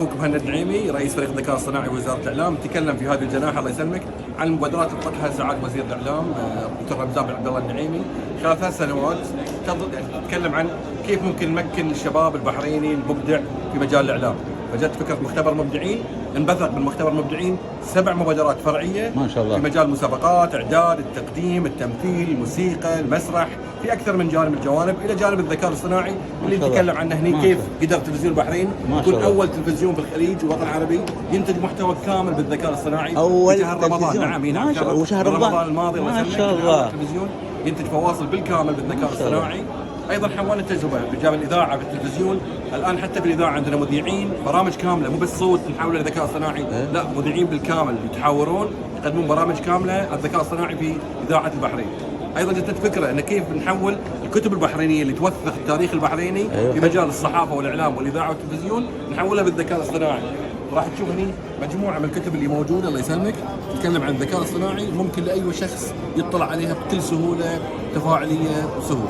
مهند النعيمي رئيس فريق الذكاء الصناعي بوزارة الإعلام. تكلم في هذه الجناح الله يسلمك عن المبادرات اللي طرحها سعادة وزير الإعلام الدكتور رمزان بن عبد الله النعيمي خلال 3 سنوات. تتكلم عن كيف ممكن نمكن الشباب البحريني المبدع في مجال الإعلام. فجت فكرة مختبر مبدعين، انبثق من مختبر مبدعين 7 مبادرات فرعية ما شاء الله في مجال المسابقات، إعداد، التقديم، التمثيل، الموسيقى، المسرح، في أكثر من جانب الجوانب، إلى جانب الذكاء الصناعي اللي نتكلم عنه هنا. كيف قدر تلفزيون البحرين يكون أول تلفزيون في الخليج والوطن العربي ينتج محتوى كامل بالذكاء الصناعي أول في شهر رمضان. نعم وشهر رمضان الماضي ما شاء الله التلفزيون ينتج فواصل بالكامل بالذكاء الصناعي. ايضا حولنا التجربه بجانب الاذاعه بالتلفزيون. الان حتى في الاذاعه عندنا مذيعين برامج كامله، مو بس صوت نحوله لذكاء صناعي، لا مذيعين بالكامل يتحاورون يقدمون برامج كامله الذكاء الصناعي في اذاعه البحرين. ايضا جت فكره ان كيف نحول الكتب البحرينيه اللي توثق التاريخ البحريني في مجال الصحافه والاعلام والاذاعه والتلفزيون نحولها بالذكاء الصناعي. راح تشوف هني مجموعه من الكتب اللي موجوده الله يسلمك تتكلم عن الذكاء الصناعي، ممكن لاي شخص يطلع عليها بكل سهوله، تفاعليه وسهوله.